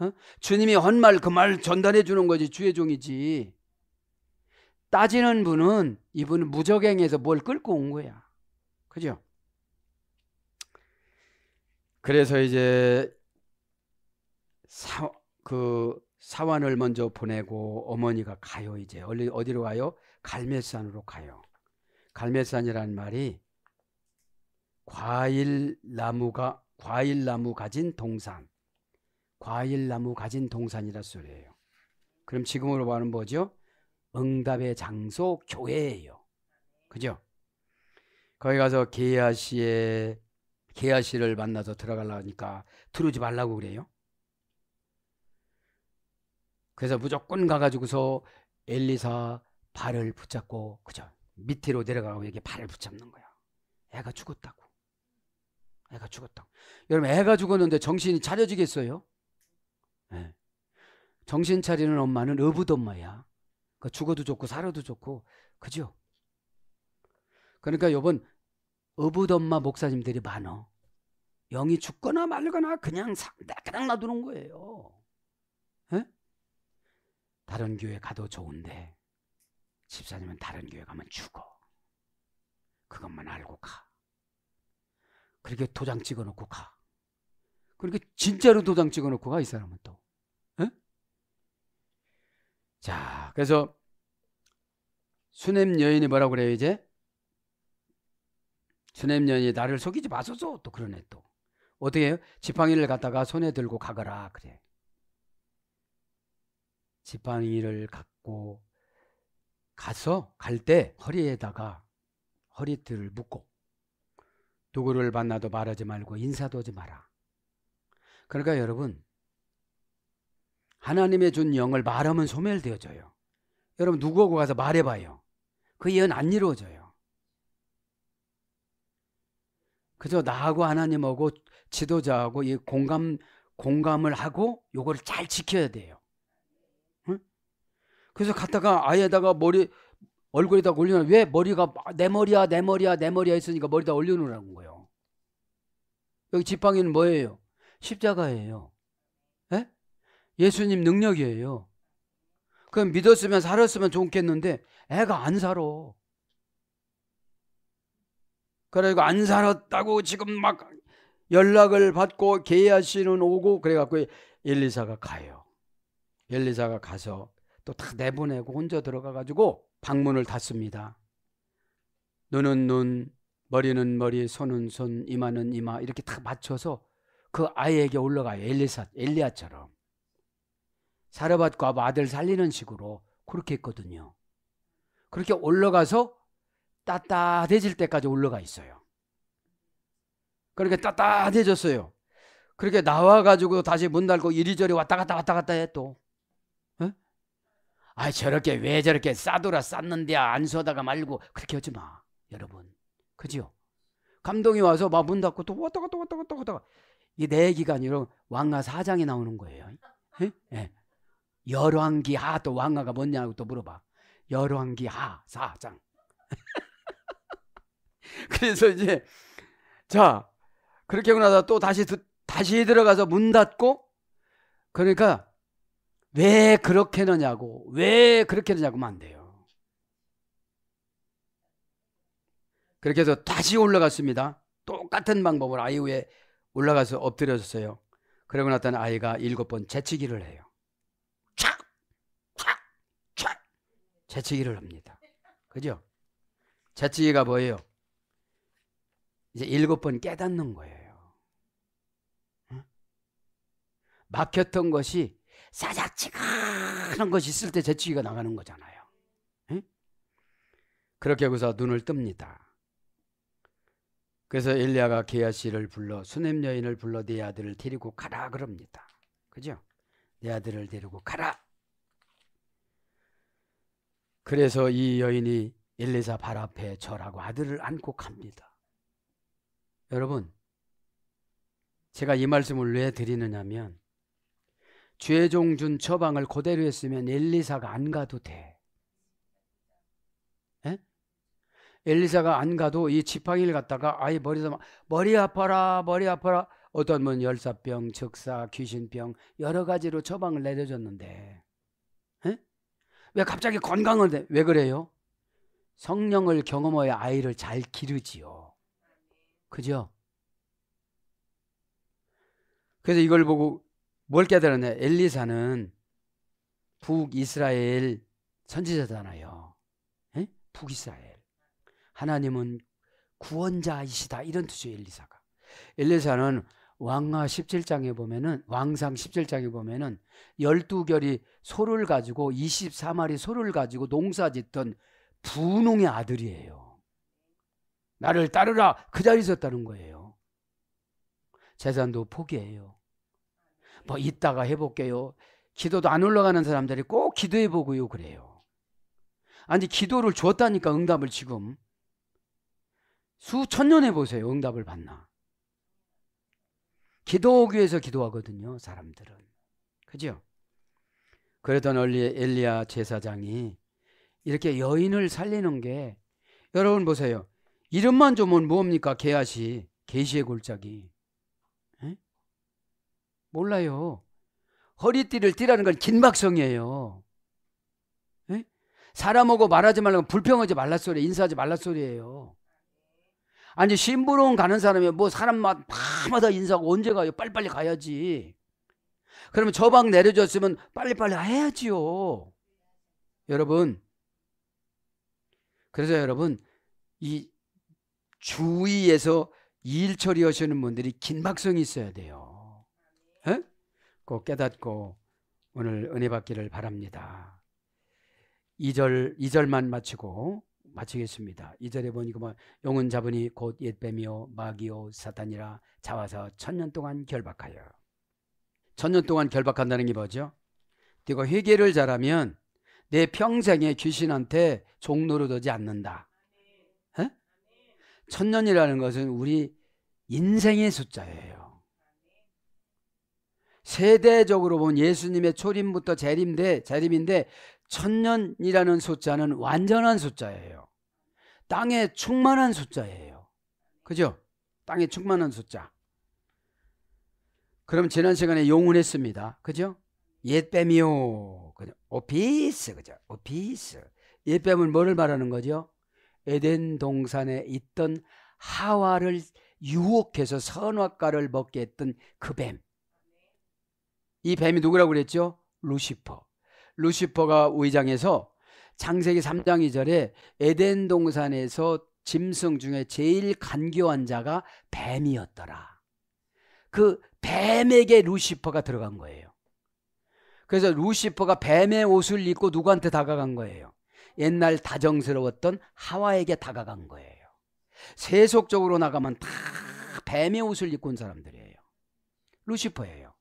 어? 주님이 한 말 그 말 전달해 주는 거지. 주의 종이지. 따지는 분은 이분은 무적행에서 뭘 끌고 온 거야. 그죠? 그래서 이제 사환을 먼저 보내고 어머니가 가요. 이제 어디로 가요? 갈멜산으로 가요. 갈멜산이라는 말이 과일나무 가진 동산, 과일나무 가진 동산이라 소리예요. 그럼 지금으로 말하면 뭐죠? 응답의 장소 교회예요. 그죠? 거기 가서 게하시를 만나서 들어가려니까 들어오지 말라고 그래요. 그래서 무조건 가가지고서 엘리사 발을 붙잡고 그죠? 밑으로 내려가고 이게 발을 붙잡는 거야. 애가 죽었다고. 여러분 애가 죽었는데 정신이 차려지겠어요? 네. 정신 차리는 엄마는 어부엄마야. 그러니까 죽어도 좋고 살아도 좋고 그죠? 그러니까 요번 어부엄마 목사님들이 많어. 영이 죽거나 말거나 그냥 놔두는 거예요. 네? 다른 교회 가도 좋은데 집사님은 다른 교회 가면 죽어. 그것만 알고 가. 그렇게 도장 찍어놓고 가. 그렇게 진짜로 도장 찍어놓고 가 이 사람은 또. 에? 자, 그래서 수냄 여인이 뭐라고 그래요 이제? 수냄 여인이 나를 속이지 마소서 또 그러네 또. 어떻게 해요? 지팡이를 갖다가 손에 들고 가거라 그래. 지팡이를 갖고 가서 갈 때 허리에다가 허리띠를 묶고 누구를 만나도 말하지 말고 인사도 하지 마라. 그러니까 여러분, 하나님의 준 영을 말하면 소멸되어져요. 여러분 누구하고 가서 말해봐요. 그 예언 안 이루어져요. 그저 나하고 하나님하고 지도자하고 이 공감을 하고 요거를 잘 지켜야 돼요. 응? 그래서 갔다가 아예다가 얼굴에다 올려놓으면 왜 머리가 내 머리야 했으니까 머리다 올려놓으라는 거예요. 여기 지팡이는 뭐예요? 십자가예요. 예? 예수님 능력이에요. 그럼 믿었으면 살았으면 좋겠는데 애가 안 살아. 그래가지고 안 살았다고 지금 막 연락을 받고 게하시는 오고 그래갖고 엘리사가 가요. 엘리사가 가서 또 다 내보내고 혼자 들어가가지고 방문을 닫습니다. 눈은 눈, 머리는 머리, 손은 손, 이마는 이마 이렇게 다 맞춰서 그 아이에게 올라가요. 엘리야처럼. 사르밧과 아들 살리는 식으로 그렇게 했거든요. 그렇게 올라가서 따뜻해질 때까지 올라가 있어요. 그렇게 따뜻해졌어요. 그렇게 나와가지고 다시 문 닫고 이리저리 왔다 갔다 해 또. 에? 아 저렇게 왜 저렇게 싸돌아 쌌는데 안 쏘다가 말고 그렇게 하지 마. 여러분. 그죠? 감동이 와서 막 문 닫고 또 왔다 갔다. 이 내 얘기가 아니라 왕하 4장에 나오는 거예요. 에? 예. 열왕기하 또 왕하가 뭐냐고 또 물어봐. 열왕기하 4장. 그래서 이제 자 그렇게 하고 나서 또 다시 들어가서 문 닫고 그러니까 왜 그렇게 하느냐고 하면 안 돼요. 그렇게 해서 다시 올라갔습니다. 똑같은 방법으로 아이 위에 올라가서 엎드려졌어요. 그러고 나타난 아이가 7번 재치기를 해요. 촥 재치기를 합니다. 그죠? 재치기가 뭐예요? 이제 7번 깨닫는 거예요. 응? 막혔던 것이 사자치가한 것이 있을 때 재치기가 나가는 거잖아요. 응? 그렇게 하고서 눈을 뜹니다. 그래서 엘리야가 게하시를 불러 수넴 여인을 불러 네 아들을 데리고 가라 그럽니다. 그죠? 내 아들을 데리고 가라. 그래서 이 여인이 엘리사 발 앞에 절하고 아들을 안고 갑니다. 여러분, 제가 이 말씀을 왜 드리느냐면 죄종 준 처방을 그대로 했으면 엘리사가 안 가도 돼. 에? 엘리사가 안 가도 이 지팡이를 갖다가 아이 머리 아파라 어떤 분 열사병, 적사, 귀신병 여러 가지로 처방을 내려줬는데 에? 왜 갑자기 건강한데 왜 그래요? 성령을 경험하여 아이를 잘 기르지요. 그죠? 그래서 이걸 보고 뭘 깨달았냐? 엘리사는 북이스라엘 선지자잖아요. 에? 북이스라엘. 하나님은 구원자이시다 이런 뜻이에요. 엘리사가. 엘리사는 왕하 17장에 보면은 왕상 17장에 보면은 12결이 소를 가지고 24마리 소를 가지고 농사짓던 분홍의 아들이에요. 나를 따르라 그 자리에 있었다는 거예요. 재산도 포기해요. 뭐 이따가 해볼게요. 기도도 안 올라가는 사람들이 꼭 기도해보고요 그래요. 아니 기도를 줬다니까 응답을 지금 수천 년 해보세요. 응답을 받나. 기도하기 위해서 기도하거든요 사람들은. 그죠? 그러던 엘리야 제사장이 이렇게 여인을 살리는 게 여러분 보세요. 이름만 주면 뭡니까? 게하시, 계시의 골짜기. 에? 몰라요. 허리띠를 띠라는 건 긴박성이에요. 에? 사람하고 말하지 말라고 불평하지 말라 소리, 인사하지 말라 소리예요. 아니 심부름 가는 사람이 뭐 사람마다 인사하고 언제 가요? 빨리빨리 가야지. 그러면 저방 내려줬으면 빨리빨리 해야지요. 여러분. 그래서 여러분 이 주위에서 일 처리하시는 분들이 긴박성이 있어야 돼요. 에? 꼭 깨닫고 오늘 은혜 받기를 바랍니다. 2절만 마치겠습니다. 2절에 보니까 뭐 용은 잡으니 곧 옛뱀이요 마귀요 사탄이라 잡아서 1000년 동안 결박하여. 1000년 동안 결박한다는 게 뭐죠? 네가 회개를 잘하면 내 평생에 귀신한테 종노릇하지 않는다. 에? 1000년이라는 것은 우리 인생의 숫자예요. 세대적으로 본 예수님의 초림부터 재림인데 1000년이라는 숫자는 완전한 숫자예요. 땅에 충만한 숫자예요. 그죠? 땅에 충만한 숫자. 그럼 지난 시간에 용언했습니다. 그죠? 옛뱀이요. 오피스. 그죠? 오피스. 옛뱀은 뭐를 말하는 거죠? 에덴 동산에 있던 하와를 유혹해서 선악과를 먹게 했던 그 뱀. 이 뱀이 누구라고 그랬죠? 루시퍼. 루시퍼가 위장해서 창세기 3장 2절에 에덴 동산에서 짐승 중에 제일 간교한 자가 뱀이었더라. 그 뱀에게 루시퍼가 들어간 거예요. 그래서 루시퍼가 뱀의 옷을 입고 누구한테 다가간 거예요? 옛날 다정스러웠던 하와에게 다가간 거예요. 세속적으로 나가면 다 뱀의 옷을 입고 온 사람들이에요. 루시퍼예요.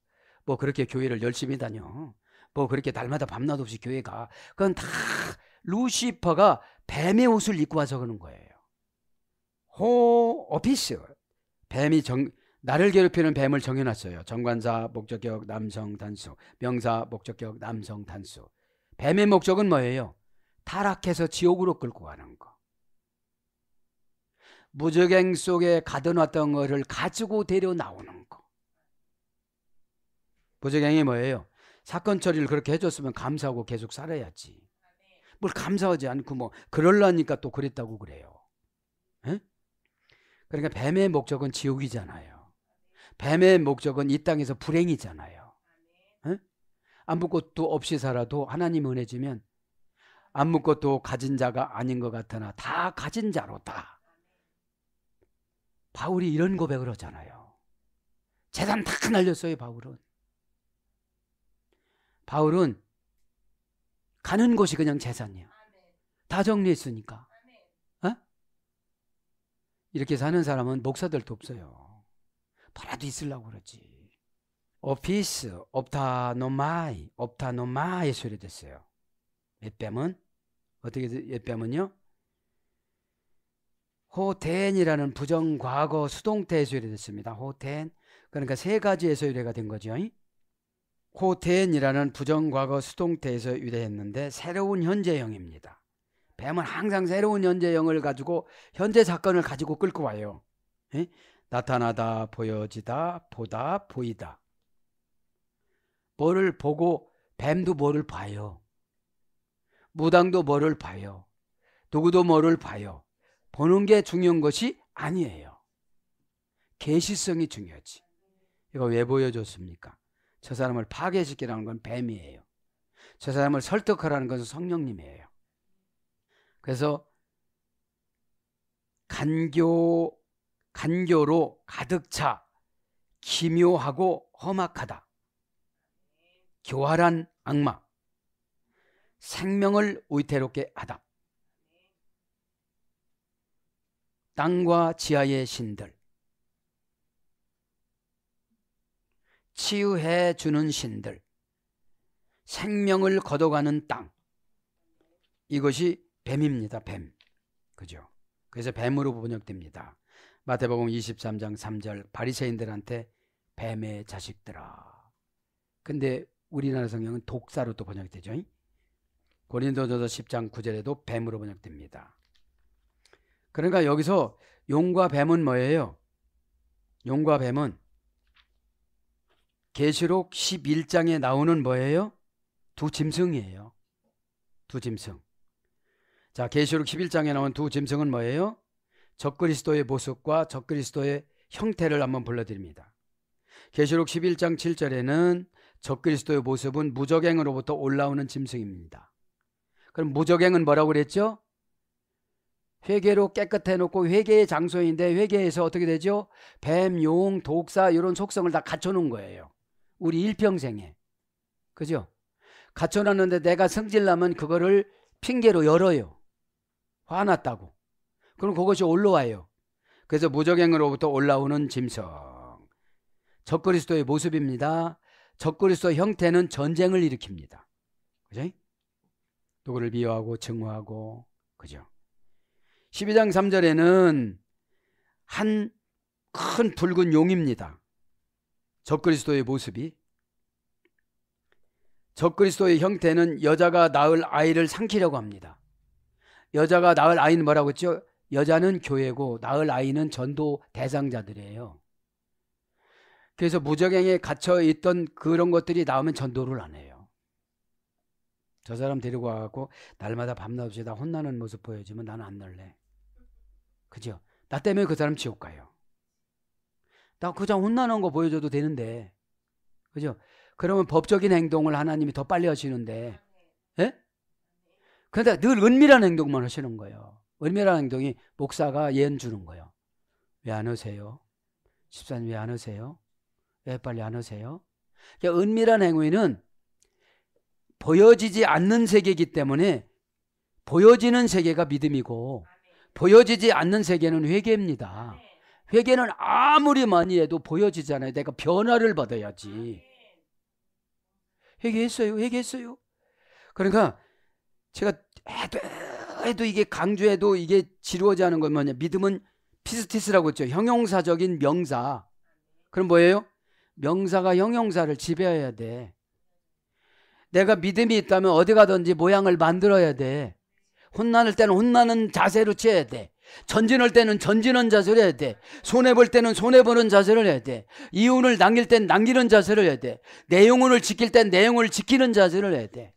뭐 그렇게 교회를 열심히 다녀. 뭐 그렇게 날마다 밤낮 없이 교회 가. 그건 다 루시퍼가 뱀의 옷을 입고 와서 그러는 거예요. 오피스. 뱀이 나를 괴롭히는 뱀을 정해놨어요. 정관사, 목적격, 남성, 단수. 명사, 목적격, 남성, 단수. 뱀의 목적은 뭐예요? 타락해서 지옥으로 끌고 가는 거. 무적행 속에 가둬놨던 것을 가지고 데려 나오는 거. 무적행이 뭐예요? 사건 처리를 그렇게 해줬으면 감사하고 계속 살아야지. 뭘 감사하지 않고 뭐 그럴라니까 또 그랬다고 그래요. 에? 그러니까 뱀의 목적은 지옥이잖아요. 뱀의 목적은 이 땅에서 불행이잖아요. 에? 아무것도 없이 살아도 하나님 은혜 주면 아무것도 가진 자가 아닌 것 같으나 다 가진 자로다. 바울이 이런 고백을 하잖아요. 재산 다 날렸어요. 바울은 가는 곳이 그냥 재산이야. 다 정리했으니까. 어? 이렇게 사는 사람은 목사들도 없어요. 뭐라도 있으려고 그러지. 오피스, 옵타노마이 소리 됐어요. 옛뱀은 어떻게 옛뱀은요? 호텐이라는 부정과거 수동태에서 유래됐습니다. 호텐. 그러니까 세 가지에서 유래가 된 거죠. 호텐이라는 부정과거 수동태에서 유래했는데 새로운 현재형입니다. 뱀은 항상 새로운 현재형을 가지고 현재 사건을 가지고 끌고 와요. 나타나다, 보여지다, 보다, 보이다. 뭐를 보고 뱀도 뭐를 봐요. 무당도 뭐를 봐요. 누구도 뭐를 봐요. 보는 게 중요한 것이 아니에요. 계시성이 중요하지. 이거 왜 보여줬습니까? 저 사람을 파괴시키라는 건 뱀이에요. 저 사람을 설득하라는 것은 성령님이에요. 그래서 간교로 가득 차 기묘하고 험악하다. 교활한 악마. 생명을 위태롭게 하다. 땅과 지하의 신들. 치유해 주는 신들. 생명을 걷어가는 땅. 이것이 뱀입니다. 뱀. 그죠? 그래서 뱀으로 번역됩니다. 마태복음 23장 3절 바리새인들한테 뱀의 자식들아. 근데 우리나라 성경은 독사로 또 번역되죠. 고린도전서 10장 9절에도 뱀으로 번역됩니다. 그러니까 여기서 용과 뱀은 뭐예요? 용과 뱀은 계시록 11장에 나오는 뭐예요? 두 짐승이에요. 두 짐승. 자, 계시록 11장에 나온 두 짐승은 뭐예요? 적그리스도의 모습과 적그리스도의 형태를 한번 불러드립니다. 계시록 11장 7절에는 적그리스도의 모습은 무적행으로부터 올라오는 짐승입니다. 그럼 무적행은 뭐라고 그랬죠? 회개로 깨끗해 놓고 회개의 장소인데 회개에서 어떻게 되죠? 뱀, 용, 독사 이런 속성을 다 갖춰놓은 거예요. 우리 일평생에. 그죠? 갖춰놨는데 내가 성질나면 그거를 핑계로 열어요. 화났다고. 그럼 그것이 올라와요. 그래서 무적행으로부터 올라오는 짐승. 적그리스도의 모습입니다. 적그리스도의 형태는 전쟁을 일으킵니다. 그죠? 누구를 비유하고 증오하고. 그죠? 12장 3절에는 한 큰 붉은 용입니다. 적그리스도의 모습이. 적그리스도의 형태는 여자가 낳을 아이를 삼키려고 합니다. 여자가 낳을 아이는 뭐라고 했죠? 여자는 교회고 낳을 아이는 전도 대상자들이에요. 그래서 무적행에 갇혀있던 그런 것들이 나오면 전도를 안 해요. 저 사람 데리고 와갖고 날마다 밤낮없이 다 혼나는 모습 보여주면 나는 안 넣을래. 그죠? 나 때문에 그 사람 지옥 가요. 나 그냥 혼나는 거 보여줘도 되는데. 그죠? 그러면 법적인 행동을 하나님이 더 빨리 하시는데. 예? 그런데 늘 은밀한 행동만 하시는 거예요. 은밀한 행동이 목사가 예언 주는 거예요. 왜 안 하세요? 집사님 왜 안 하세요? 왜 빨리 안 하세요? 그러니까 은밀한 행위는 보여지지 않는 세계이기 때문에 보여지는 세계가 믿음이고 보여지지 않는 세계는 회개입니다. 회개는 아무리 많이 해도 보여지잖아요. 내가 변화를 받아야지. 회개했어요. 그러니까 제가 해도 이게 강조해도 이게 지루하지 않은 건 뭐냐. 믿음은 피스티스라고 했죠. 형용사적인 명사. 그럼 뭐예요? 명사가 형용사를 지배해야 돼. 내가 믿음이 있다면 어디 가든지 모양을 만들어야 돼. 혼날 때는 혼나는 자세로 취해야 돼. 전진할 때는 전진한 자세를 해야 돼. 손해볼 때는 손해보는 자세를 해야 돼. 이윤을 남길 땐 남기는 자세를 해야 돼. 내 영혼을 지킬 땐 내 영혼을 지키는 자세를 해야 돼.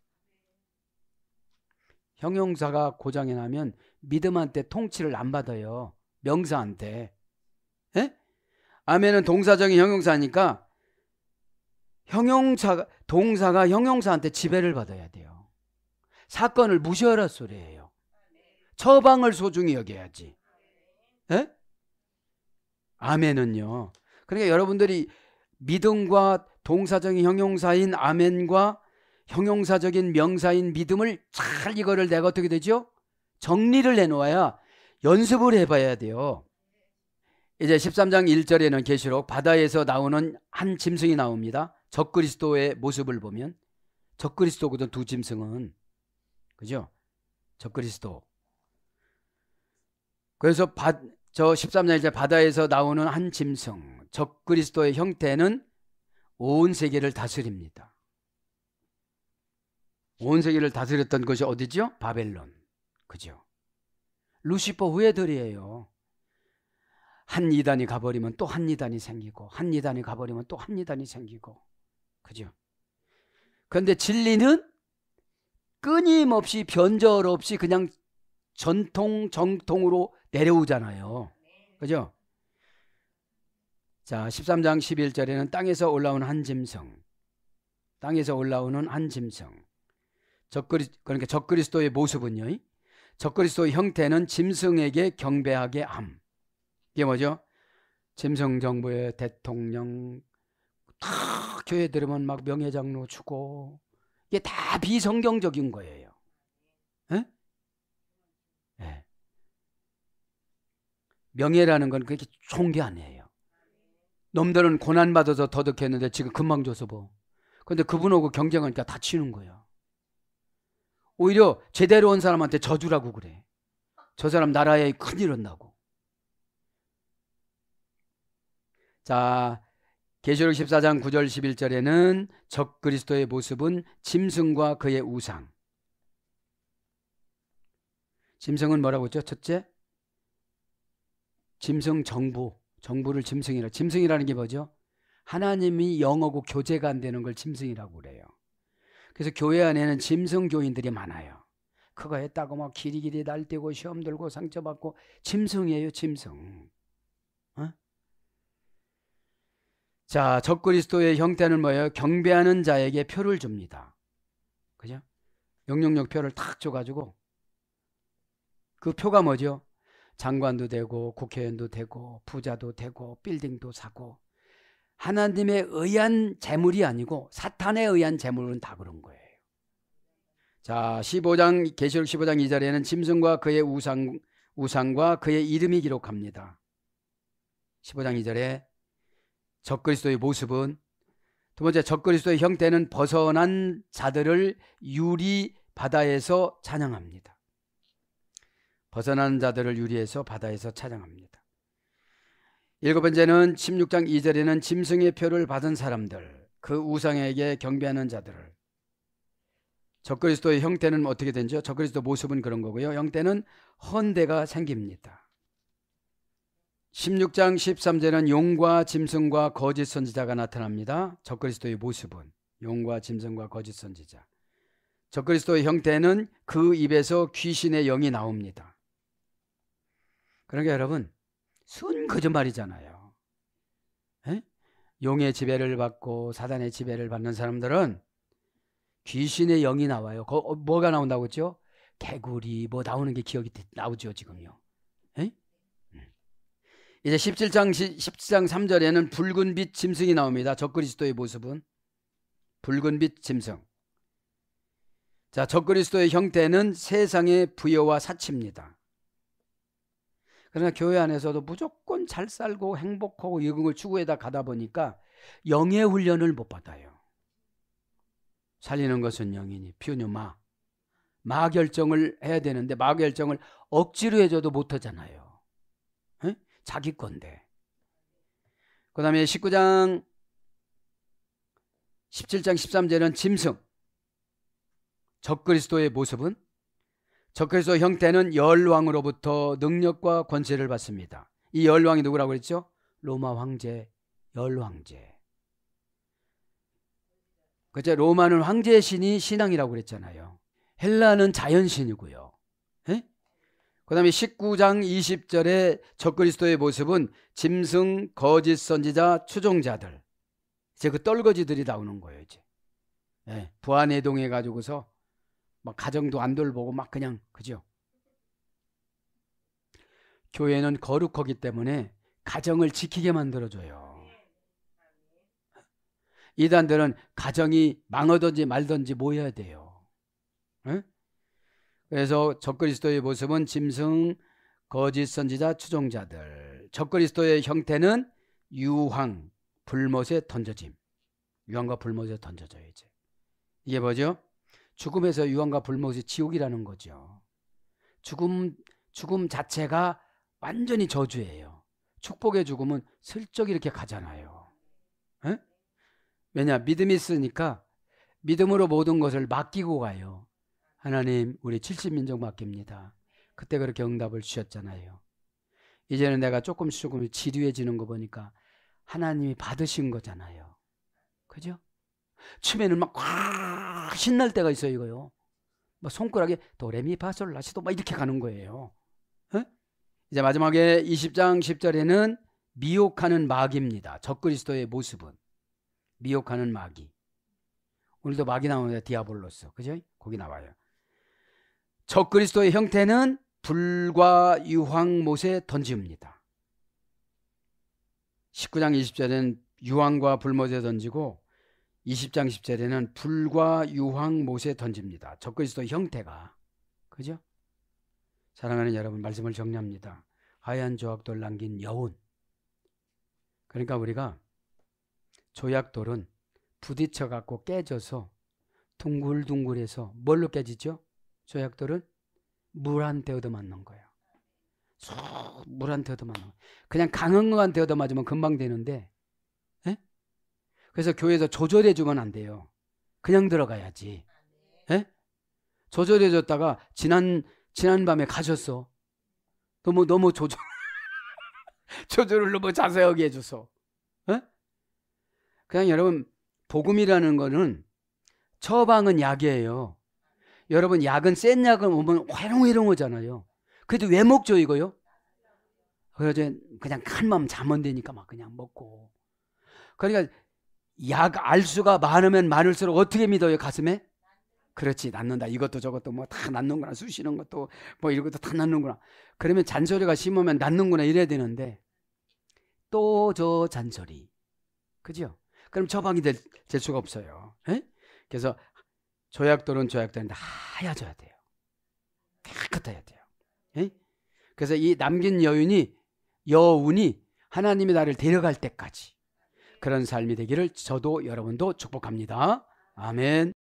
형용사가 고장이 나면 믿음한테 통치를 안 받아요. 명사한테. 에? 아멘은 동사적인 형용사니까 동사가 형용사한테 지배를 받아야 돼요. 사건을 무시하라 소리예요. 처방을 소중히 여겨야지. 에? 아멘은요. 그러니까 여러분들이 믿음과 동사적인 형용사인 아멘과 형용사적인 명사인 믿음을 잘 이거를 내가 어떻게 되죠? 정리를 해놓아야 연습을 해봐야 돼요. 이제 13장 1절에는 계시록 바다에서 나오는 한 짐승이 나옵니다. 적그리스도의 모습을 보면 적그리스도거든 두 짐승은. 그죠? 적그리스도. 그래서 저 13장 1절 바다에서 나오는 한 짐승 적그리스도의 형태는 온 세계를 다스립니다. 온 세계를 다스렸던 것이 어디죠? 바벨론. 그죠? 루시퍼 후예들이에요. 한 이단이 가버리면 또 한 이단이 생기고 한 이단이 가버리면 또 한 이단이 생기고. 그죠? 그런데 진리는 끊임없이 변절 없이 그냥 정통으로 내려오잖아요. 그죠? 자, 13장 11절에는 땅에서 올라오는 한 짐승. 땅에서 올라오는 한 짐승. 그러니까 적그리스도의 모습은요. 적그리스도의 형태는 짐승에게 경배하게 함. 이게 뭐죠? 짐승 정부의 대통령 다 교회 들으면 막 명예장로 주고 이게 다 비성경적인 거예요. 에? 네. 명예라는 건 그렇게 좋은 게 아니에요. 놈들은 고난받아서 더덕했는데 지금 금방 줘서 뭐. 근데 그분하고 경쟁하니까 다치는 거야. 오히려 제대로 온 사람한테 저주라고 그래. 저 사람 나라에 큰일 났다고. 자, 계시록 14장 9절 11절에는 적그리스도의 모습은 짐승과 그의 우상. 짐승은 뭐라고 했죠? 첫째, 짐승 정부를 짐승이라. 짐승이라는 게 뭐죠? 하나님이 영하고 교제가 안 되는 걸 짐승이라고 그래요. 그래서 교회 안에는 짐승 교인들이 많아요. 그거 했다고 막 길이길이 날뛰고 시험 들고 상처받고 짐승이에요, 짐승. 어? 자, 적그리스도의 형태는 뭐예요? 경배하는 자에게 표를 줍니다. 그죠? 006 표를 탁 줘가지고 그 표가 뭐죠? 장관도 되고 국회의원도 되고 부자도 되고 빌딩도 사고 하나님에 의한 재물이 아니고 사탄에 의한 재물은 다 그런 거예요. 자, 15장 계시록 15장 2절에는 짐승과 그의 우상과 그의 이름이 기록합니다. 15장 2절에 적그리스도의 모습은, 두 번째 적그리스도의 형태는 벗어난 자들을 유리 바다에서 찬양합니다. 벗어난 자들을 유리해서 바다에서 찬양합니다. 일곱 번째는 16장 2절에는 짐승의 표를 받은 사람들, 그 우상에게 경배하는 자들을. 적그리스도의 형태는 어떻게 되죠? 적그리스도 모습은 그런 거고요. 형태는 헌대가 생깁니다. 16장 13절에는 용과 짐승과 거짓 선지자가 나타납니다. 적그리스도의 모습은 용과 짐승과 거짓 선지자. 적그리스도의 형태는 그 입에서 귀신의 영이 나옵니다. 그러니까 여러분, 순 거짓말이잖아요. 에? 용의 지배를 받고 사단의 지배를 받는 사람들은 귀신의 영이 나와요. 뭐가 나온다고 했죠? 개구리 뭐 나오는 게 기억이 나오죠 지금요. 에? 이제 17장 3절에는 붉은빛 짐승이 나옵니다. 적그리스도의 모습은 붉은빛 짐승. 자, 적그리스도의 형태는 세상의 부여와 사치입니다. 그러나 교회 안에서도 무조건 잘 살고 행복하고 이런 걸 추구해다 가다 보니까 영의 훈련을 못 받아요. 살리는 것은 영이니 퓨뉴마, 마 결정을 해야 되는데 마 결정을 억지로 해줘도 못 하잖아요. 에? 자기 건데. 그 다음에 17장 13절은 짐승, 적그리스도의 모습은, 적그리스도의 형태는 열왕으로부터 능력과 권세를 받습니다. 이 열왕이 누구라고 그랬죠? 로마 황제, 열황제. 그죠? 로마는 황제의 신이 신앙이라고 그랬잖아요. 헬라는 자연신이고요. 그 다음에 19장 20절에 적그리스도의 모습은 짐승, 거짓 선지자, 추종자들. 이제 그 떨거지들이 나오는 거예요. 이제 부안해동해 가지고서 막 가정도 안 돌보고 막 그냥, 그죠? 교회는 거룩하기 때문에 가정을 지키게 만들어줘요. 이단들은 가정이 망하든지 말든지 뭐 해야 돼요. 에? 그래서 적그리스도의 모습은 짐승, 거짓 선지자, 추종자들. 적그리스도의 형태는 유황, 불못에 던져짐. 유황과 불못에 던져져요. 이제 이게 뭐죠? 죽음에서 유황과 불못이 지옥이라는 거죠. 죽음 자체가 완전히 저주예요. 축복의 죽음은 슬쩍 이렇게 가잖아요. 에? 왜냐? 믿음이 있으니까 믿음으로 모든 것을 맡기고 가요. 하나님, 우리 70민족 맡깁니다. 그때 그렇게 응답을 주셨잖아요. 이제는 내가 조금 지루해지는 거 보니까 하나님이 받으신 거잖아요. 그죠? 처음에는 막 신날 때가 있어요. 이거요. 막 손가락에 도레미파솔라시도 막 이렇게 가는 거예요. 에? 이제 마지막에 20장 10절에는 미혹하는 마귀입니다. 적그리스도의 모습은 미혹하는 마귀. 오늘도 마귀 나오는데 디아볼로스, 그죠? 거기 나와요. 적그리스도의 형태는 불과 유황못에 던집니다. 19장 20절에는 유황과 불못에 던지고 20장 10절에는 불과 유황못에 던집니다. 적그리스도의 형태가, 그죠? 사랑하는 여러분, 말씀을 정리합니다. 하얀 조약돌 남긴 여운. 그러니까 우리가 조약돌은 부딪혀 갖고 깨져서 둥글둥글해서 뭘로 깨지죠? 조약돌은 물한테 얻어맞는 거예요. 물한테 얻어맞는 거예요. 그냥 강한 거한테 얻어맞으면 금방 되는데, 에? 그래서 교회에서 조절해 주면 안 돼요. 그냥 들어가야지. 에? 조절해 줬다가 지난 밤에 가셨어. 너무 조절을 너무 자세하게 해줘서. 에? 그냥 여러분, 복음이라는 거는 처방은 약이에요. 여러분, 약은 센 약을 오면 회롱회롱 하잖아요. 그래도 왜 먹죠 이거요? 그래서 그냥 큰맘 잠은 되니까 막 그냥 먹고. 그러니까 약 알수가 많으면 많을수록 어떻게 믿어요? 가슴에? 그렇지, 낳는다. 이것도 저것도 뭐 다 낳는구나. 쑤시는 것도 뭐 이것도 다 낳는구나. 그러면 잔소리가 심으면 낳는구나 이래야 되는데 또 저 잔소리. 그죠? 그럼 처방이 될 수가 없어요. 에? 그래서 조약돌은 조약돌인데 하얘져야 돼요. 깨끗해야 돼요. 에? 그래서 이 남긴 여운이 하나님이 나를 데려갈 때까지 그런 삶이 되기를 저도 여러분도 축복합니다. 아멘.